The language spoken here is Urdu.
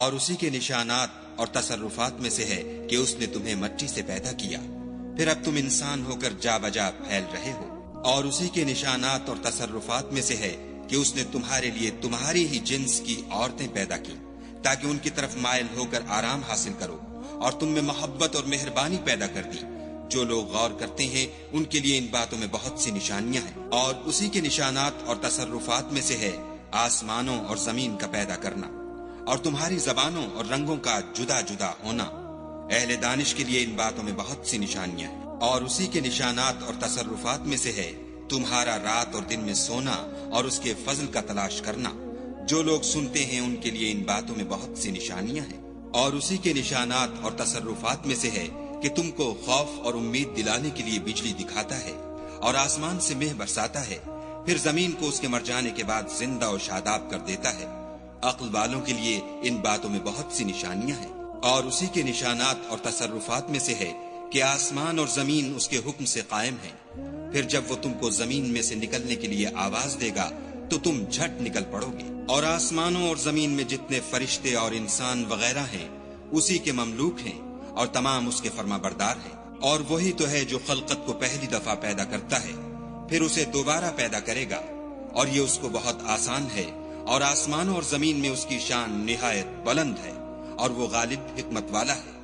اور اسی کے نشانات اور تصرفات میں سے ہے کہ اس نے تمہیں مٹی سے پیدا کیا، پھر اب تم انسان ہو کر جا بجا پھیل رہے ہو۔ اور اسی کے نشانات اور تصرفات میں سے ہے کہ اس نے تمہارے لیے تمہاری ہی جنس کی عورتیں پیدا کی تاکہ ان کی طرف مائل ہو کر آرام حاصل کرو، اور تم میں محبت اور مہربانی پیدا کر دی۔ جو لوگ غور کرتے ہیں ان کے لیے ان باتوں میں بہت سی نشانیاں ہیں۔ اور اسی کے نشانات اور تصرفات میں سے ہے آسمانوں اور زمین کا پیدا کرنا، اور تمہاری زبانوں اور رنگوں کا جدا جدا ہونا۔ اہل دانش کے لیے ان باتوں میں بہت سی نشانیاں ہیں۔ اور اسی کے نشانات اور تصرفات میں سے ہے تمہارا رات اور دن میں سونا اور اس کے فضل کا تلاش کرنا۔ جو لوگ سنتے ہیں ان کے لیے ان باتوں میں بہت سی نشانیاں ہیں۔ اور اسی کے نشانات اور تصرفات میں سے ہے کہ تم کو خوف اور امید دلانے کے لیے بجلی دکھاتا ہے اور آسمان سے مہ برساتا ہے، پھر زمین کو اس کے مر جانے کے بعد زندہ و شاداب کر دیتا ہے۔ عقل والوں کے لیے ان باتوں میں بہت سی نشانیاں ہیں۔ اور اسی کے نشانات اور تصرفات میں سے ہے کہ آسمان اور زمین اس کے حکم سے قائم ہیں، پھر جب وہ تم کو زمین میں سے نکلنے کے لیے آواز دے گا تو تم جھٹ نکل پڑو گے۔ اور آسمانوں اور زمین میں جتنے فرشتے اور انسان وغیرہ ہیں اسی کے مملوک ہیں اور تمام اس کے فرما بردار ہیں۔ اور وہی تو ہے جو خلقت کو پہلی دفعہ پیدا کرتا ہے، پھر اسے دوبارہ پیدا کرے گا، اور یہ اس کو بہت آسان ہے۔ اور آسمانوں اور زمین میں اس کی شان نہایت بلند ہے، اور وہ غالب حکمت والا ہے۔